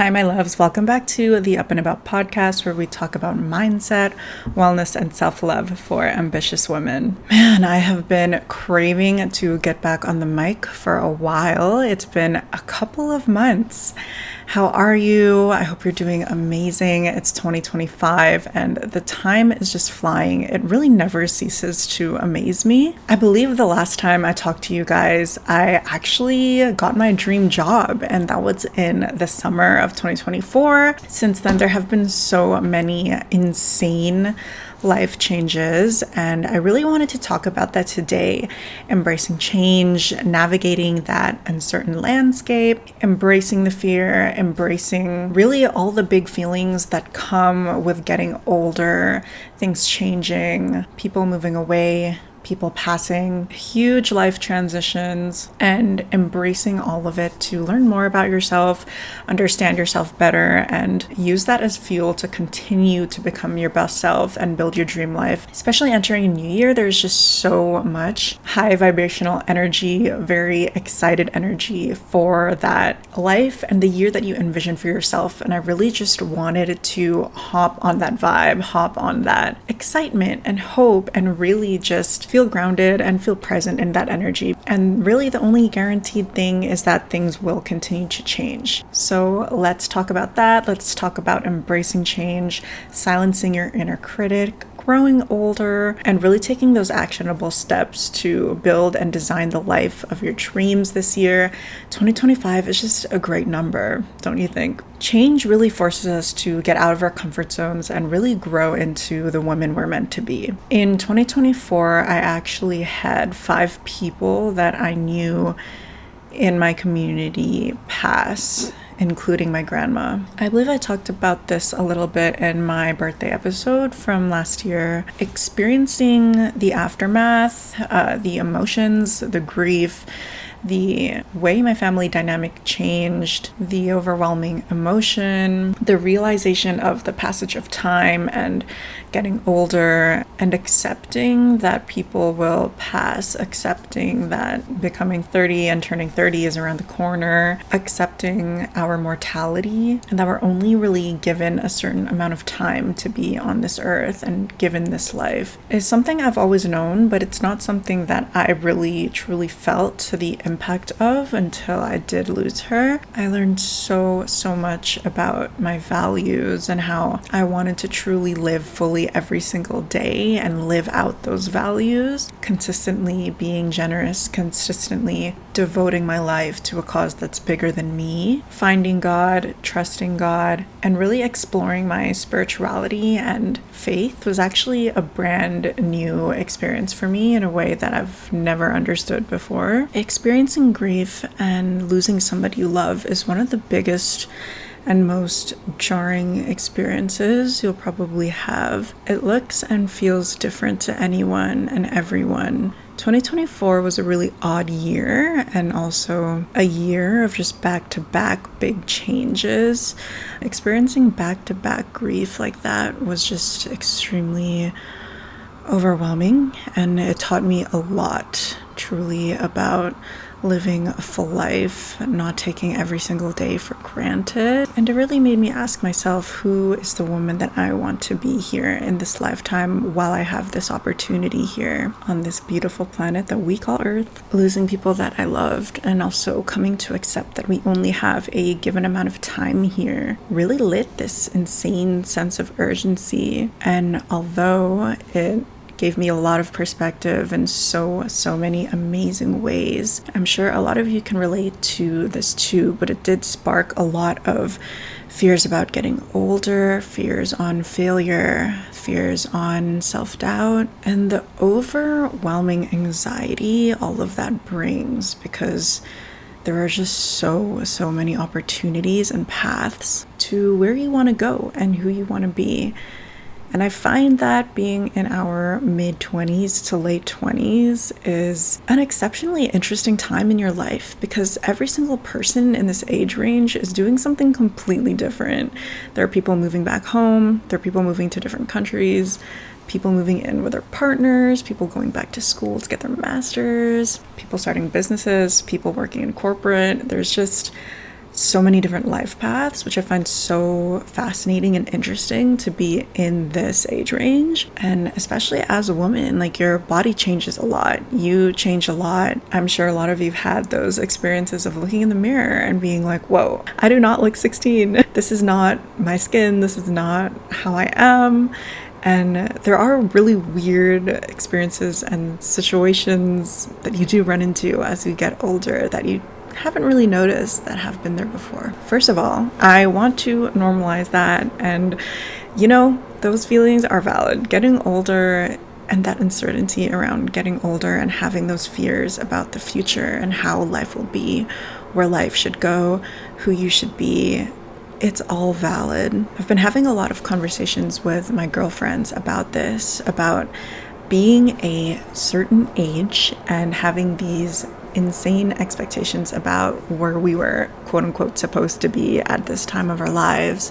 Hi, my loves. Welcome back to the Up and About podcast, where we talk about mindset, wellness, and self-love for ambitious women. Man, I have been craving to get back on the mic for a while. It's been a couple of months. How are you? I hope you're doing amazing. It's 2025 and the time is just flying. It really never ceases to amaze me. I believe the last time I talked to you guys, I actually got my dream job, and that was in the summer of 2024. Since then, there have been so many insane life changes, and I really wanted to talk about that today. Embracing change, navigating that uncertain landscape, embracing the fear, embracing really all the big feelings that come with getting older, things changing, people moving away, people passing, huge life transitions, and embracing all of it to learn more about yourself, understand yourself better, and use that as fuel to continue to become your best self and build your dream life. Especially entering a new year, there's just so much high vibrational energy, very excited energy for that life and the year that you envision for yourself. And I really just wanted to hop on that vibe, hop on that excitement and hope, and really just feel grounded and feel present in that energy. And really the only guaranteed thing is that things will continue to change. So let's talk about that. Let's talk about embracing change, silencing your inner critic, growing older, and really taking those actionable steps to build and design the life of your dreams this year. 2025 is just a great number, don't you think? Change really forces us to get out of our comfort zones and really grow into the women we're meant to be. In 2024, I actually had 5 people that I knew in my community pass, including my grandma. I believe I talked about this a little bit in my birthday episode from last year. Experiencing the aftermath, the emotions, the grief, the way my family dynamic changed, the overwhelming emotion, the realization of the passage of time and getting older, and accepting that people will pass, accepting that becoming 30 and turning 30 is around the corner, accepting our mortality, and that we're only really given a certain amount of time to be on this earth and given this life, is something I've always known, but it's not something that I really truly felt the impact of until I did lose her. I learned so much about my values and how I wanted to truly live fully every single day and live out those values, consistently being generous, consistently devoting my life to a cause that's bigger than me, finding God, trusting God, and really exploring my spirituality and faith was actually a brand new experience for me in a way that I've never understood before. Experiencing grief and losing somebody you love is one of the biggest and most jarring experiences you'll probably have. It looks and feels different to anyone and everyone. 2024 was a really odd year, and also a year of just back-to-back big changes. Experiencing back-to-back grief like that was just extremely overwhelming, and it taught me a lot, truly, about living a full life, not taking every single day for granted. And it really made me ask myself, who is the woman that I want to be here in this lifetime while I have this opportunity here on this beautiful planet that we call Earth? Losing people that I loved, and also coming to accept that we only have a given amount of time here, really lit this insane sense of urgency. And although it gave me a lot of perspective in so many amazing ways, I'm sure a lot of you can relate to this too, but it did spark a lot of fears about getting older, fears on failure, fears on self-doubt, and the overwhelming anxiety all of that brings, because there are just so many opportunities and paths to where you want to go and who you want to be. And I find that being in our mid-20s to late 20s is an exceptionally interesting time in your life, because every single person in this age range is doing something completely different. There are people moving back home, there are people moving to different countries, people moving in with their partners, people going back to school to get their masters, people starting businesses, people working in corporate. There's just so many different life paths, which I find so fascinating and interesting to be in this age range. And especially as a woman, like, your body changes a lot. You change a lot. I'm sure a lot of you've had those experiences of looking in the mirror and being like, whoa, I do not look 16. This is not my skin. This is not how I am. And there are really weird experiences and situations that you do run into as you get older that you haven't really noticed that have been there before. First of all, I want to normalize that, and those feelings are valid. Getting older and that uncertainty around getting older and having those fears about the future and how life will be, where life should go, who you should be, it's all valid. I've been having a lot of conversations with my girlfriends about this, about being a certain age and having these insane expectations about where we were, quote unquote, supposed to be at this time of our lives.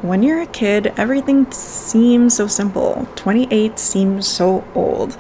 When you're a kid, everything seems so simple. 28 seems so old.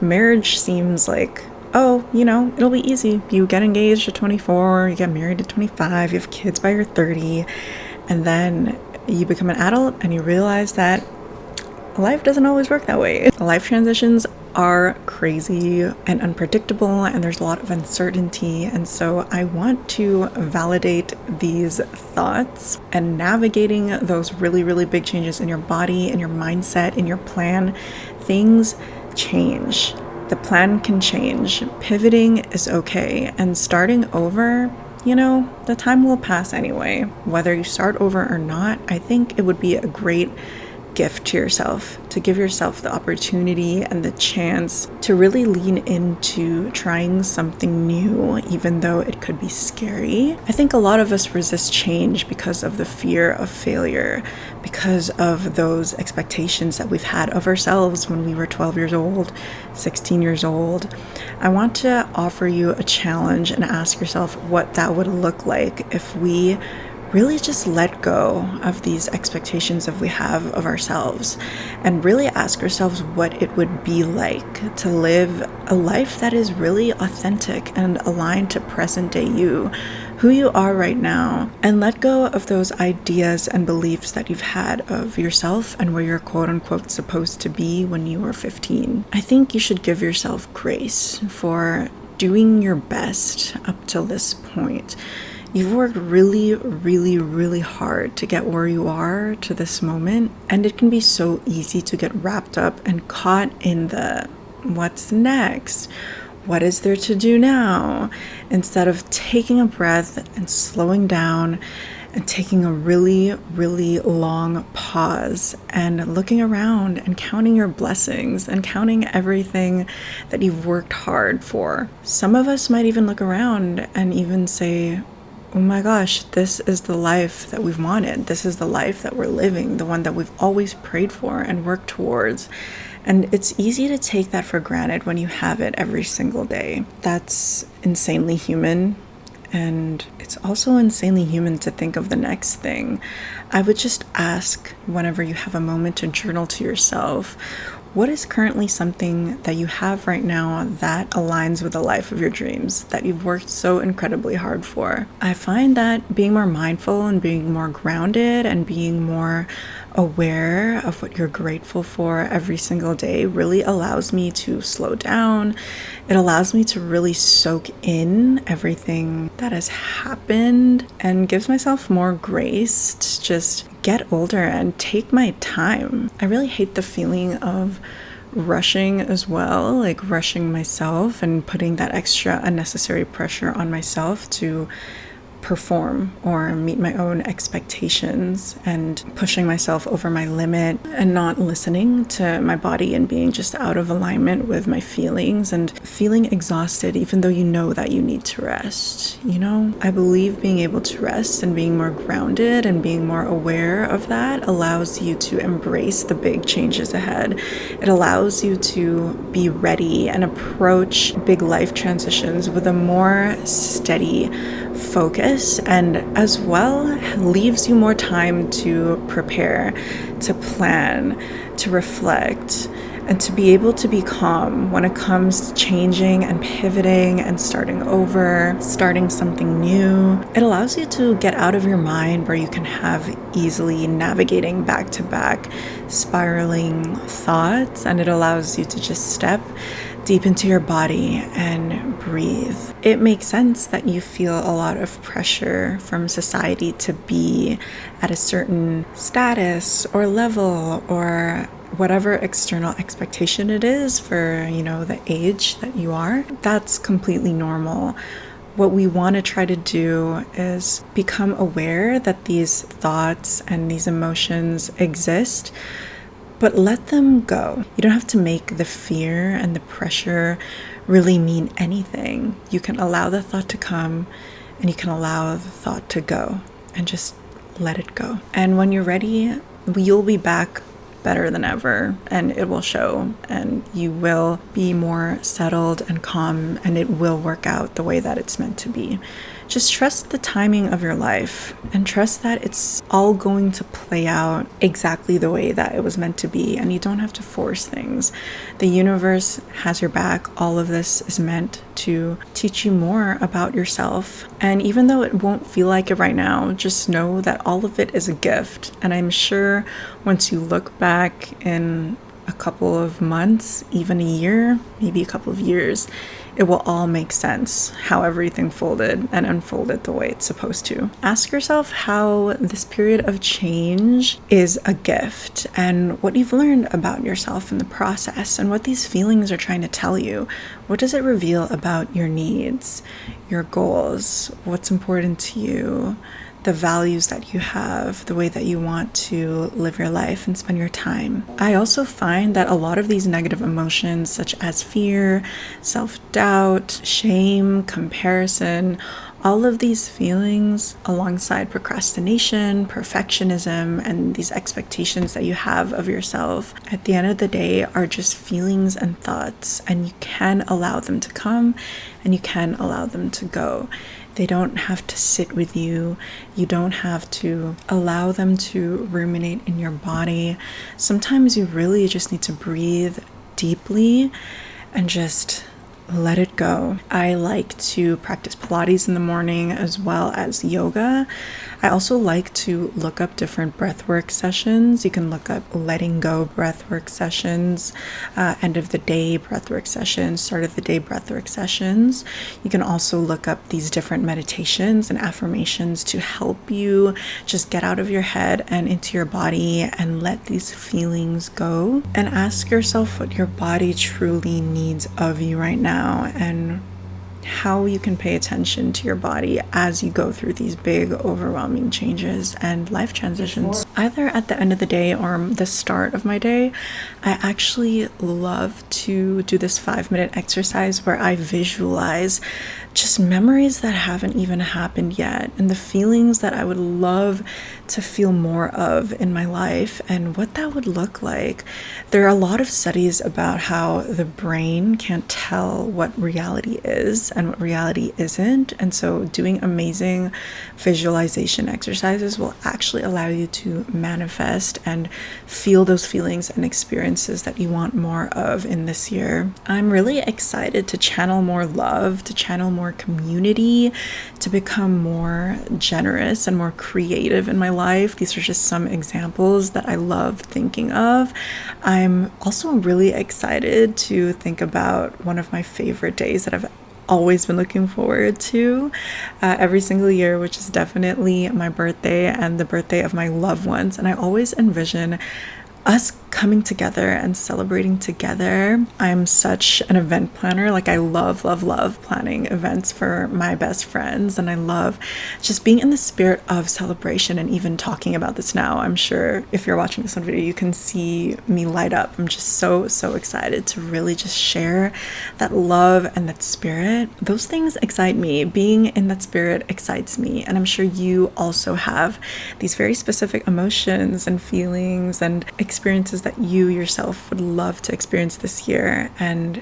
Marriage seems like, oh, it'll be easy. You get engaged at 24, you get married at 25, you have kids by your 30, and then you become an adult and you realize that life doesn't always work that way. Life transitions are crazy and unpredictable, and there's a lot of uncertainty. And so I want to validate these thoughts, and navigating those really, really big changes in your body, in your mindset, in your plan. Things change. The plan can change. Pivoting is okay. And starting over, the time will pass anyway. Whether you start over or not, I think it would be a great gift to yourself, to give yourself the opportunity and the chance to really lean into trying something new, even though it could be scary. I think a lot of us resist change because of the fear of failure, because of those expectations that we've had of ourselves when we were 12 years old, 16 years old. I want to offer you a challenge and ask yourself what that would look like if we really just let go of these expectations that we have of ourselves, and really ask ourselves what it would be like to live a life that is really authentic and aligned to present day you, who you are right now, and let go of those ideas and beliefs that you've had of yourself and where you're quote unquote supposed to be when you were 15. I think you should give yourself grace for doing your best up till this point. You've worked really, really, really hard to get where you are to this moment, and it can be so easy to get wrapped up and caught in the what's next? What is there to do now? Instead of taking a breath and slowing down and taking a really, really long pause and looking around and counting your blessings and counting everything that you've worked hard for. Some of us might even look around and even say, oh my gosh, this is the life that we've wanted. This is the life that we're living, the one that we've always prayed for and worked towards. And it's easy to take that for granted when you have it every single day. That's insanely human. And it's also insanely human to think of the next thing. I would just ask, whenever you have a moment to journal to yourself, what is currently something that you have right now that aligns with the life of your dreams, that you've worked so incredibly hard for? I find that being more mindful and being more grounded and being more aware of what you're grateful for every single day really allows me to slow down. It allows me to really soak in everything that has happened and gives myself more grace to just get older and take my time. I really hate the feeling of rushing as well, like rushing myself and putting that extra unnecessary pressure on myself to perform or meet my own expectations, and pushing myself over my limit and not listening to my body and being just out of alignment with my feelings and feeling exhausted even though you know that you need to rest. I believe being able to rest and being more grounded and being more aware of that allows you to embrace the big changes ahead. It allows you to be ready and approach big life transitions with a more steady focus, and as well leaves you more time to prepare, to plan, to reflect, And to be able to be calm when it comes to changing and pivoting and starting over, starting something new, it allows you to get out of your mind where you can have easily navigating back to back spiraling thoughts, and it allows you to just step deep into your body and breathe. It makes sense that you feel a lot of pressure from society to be at a certain status or level or whatever external expectation it is for, the age that you are. That's completely normal. What we want to try to do is become aware that these thoughts and these emotions exist, but let them go. You don't have to make the fear and the pressure really mean anything. You can allow the thought to come and you can allow the thought to go and just let it go. And when you're ready, you'll be back better than ever, and it will show, and you will be more settled and calm, and it will work out the way that it's meant to be. Just trust the timing of your life and trust that it's all going to play out exactly the way that it was meant to be, and you don't have to force things. The universe has your back. All of this is meant to teach you more about yourself. And even though it won't feel like it right now, just know that all of it is a gift. And I'm sure once you look back in a couple of months, even a year, maybe a couple of years, it will all make sense how everything folded and unfolded the way it's supposed to. Ask yourself how this period of change is a gift and what you've learned about yourself in the process and what these feelings are trying to tell you. What does it reveal about your needs, your goals, what's important to you, the values that you have, the way that you want to live your life and spend your time. I also find that a lot of these negative emotions, such as fear, self-doubt, shame, comparison, all of these feelings alongside procrastination, perfectionism, and these expectations that you have of yourself, at the end of the day are just feelings and thoughts, and you can allow them to come and you can allow them to go. They don't have to sit with you. You don't have to allow them to ruminate in your body. Sometimes you really just need to breathe deeply and just let it go. I like to practice Pilates in the morning as well as yoga. I also like to look up different breathwork sessions. You can look up letting go breathwork sessions, end of the day breathwork sessions, start of the day breathwork sessions. You can also look up these different meditations and affirmations to help you just get out of your head and into your body and let these feelings go. And ask yourself what your body truly needs of you right now, and how you can pay attention to your body as you go through these big, overwhelming changes and life transitions. Either at the end of the day or the start of my day, I actually love to do this 5-minute exercise where I visualize just memories that haven't even happened yet and the feelings that I would love to feel more of in my life and what that would look like. There are a lot of studies about how the brain can't tell what reality is and what reality isn't, and so doing amazing visualization exercises will actually allow you to manifest and feel those feelings and experiences that you want more of in this year. I'm really excited to channel more love, to channel more community, to become more generous and more creative in my life. These are just some examples that I love thinking of. I'm also really excited to think about one of my favorite days that I've always been looking forward to every single year, which is definitely my birthday and the birthday of my loved ones. And I always envision us coming together and celebrating together. I'm such an event planner. Like, I love planning events for my best friends, and I love just being in the spirit of celebration and even talking about this now. I'm sure if you're watching this on video, you can see me light up. I'm just so excited to really just share that love and that spirit. Those things excite me. Being in that spirit excites me, and I'm sure you also have these very specific emotions and feelings and experiences that you yourself would love to experience this year. And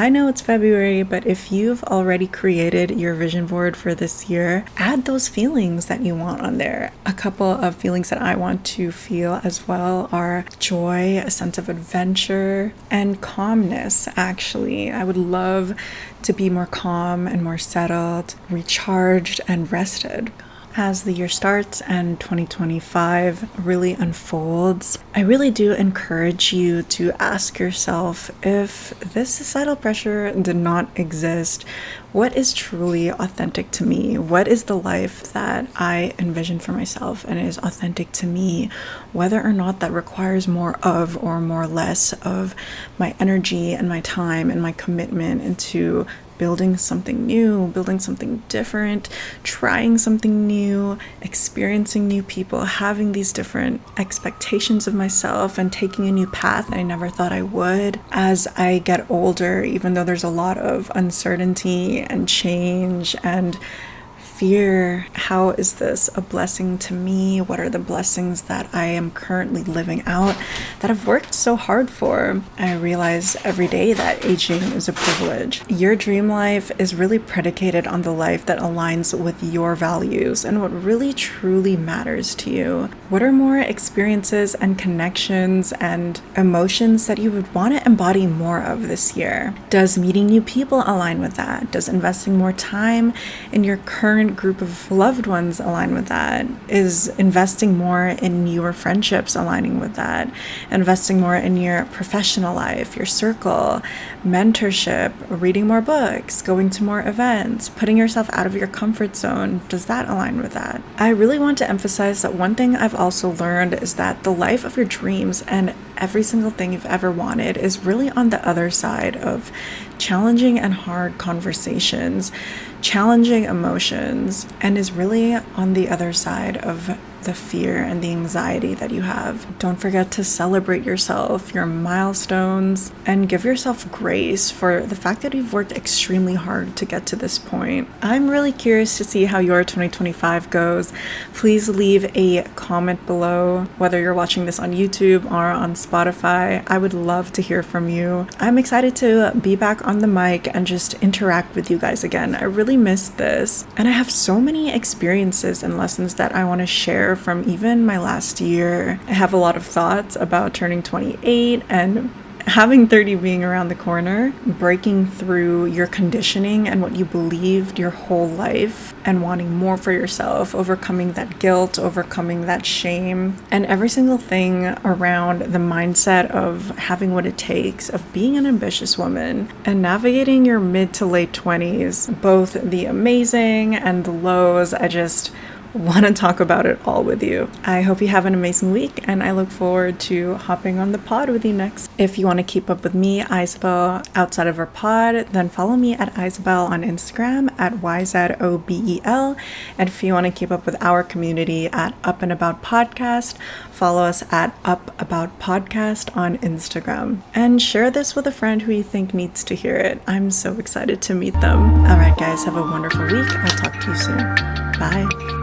I know it's February, but if you've already created your vision board for this year, add those feelings that you want on there. A couple of feelings that I want to feel as well are joy, a sense of adventure, and calmness, actually. I would love to be more calm and more settled, recharged, and rested. As the year starts and 2025 really unfolds, I really do encourage you to ask yourself, if this societal pressure did not exist, what is truly authentic to me? What is the life that I envision for myself and is authentic to me, whether or not that requires more of or more less of my energy and my time and my commitment into building something new, building something different, trying something new, experiencing new people, having these different expectations of myself, and taking a new path I never thought I would. As I get older, even though there's a lot of uncertainty and change and fear, how is this a blessing to me? What are the blessings that I am currently living out that I've worked so hard for? I realize every day that aging is a privilege. Your dream life is really predicated on the life that aligns with your values and what really truly matters to you. What are more experiences and connections and emotions that you would want to embody more of this year? Does meeting new people align with that? Does investing more time in your current group of loved ones align with that? Is investing more in your friendships aligning with that? Investing more in your professional life, your circle, mentorship, reading more books, going to more events, putting yourself out of your comfort zone, does that align with that? I really want to emphasize that one thing I've also learned is that the life of your dreams and every single thing you've ever wanted is really on the other side of challenging and hard conversations, challenging emotions, and is really on the other side of the fear and the anxiety that you have. Don't forget to celebrate yourself, your milestones, and give yourself grace for the fact that you've worked extremely hard to get to this point. I'm really curious to see how your 2025 goes. Please leave a comment below, whether you're watching this on YouTube or on Spotify. I would love to hear from you. I'm excited to be back on the mic and just interact with you guys again. I really missed this, and I have so many experiences and lessons that I want to share from even my last year. I have a lot of thoughts about turning 28 and having 30 being around the corner, breaking through your conditioning and what you believed your whole life and wanting more for yourself, overcoming that guilt, overcoming that shame, and every single thing around the mindset of having what it takes, of being an ambitious woman and navigating your mid to late 20s, both the amazing and the lows. I just want to talk about it all with you. I hope you have an amazing week, and I look forward to hopping on the pod with you next. If you want to keep up with me, Isabel, outside of our pod, then follow me at Isabel on Instagram at YZOBEL. And if you want to keep up with our community at Up and About Podcast, follow us at Up About Podcast on Instagram. And share this with a friend who you think needs to hear it. I'm so excited to meet them. All right, guys, have a wonderful week. I'll talk to you soon. Bye.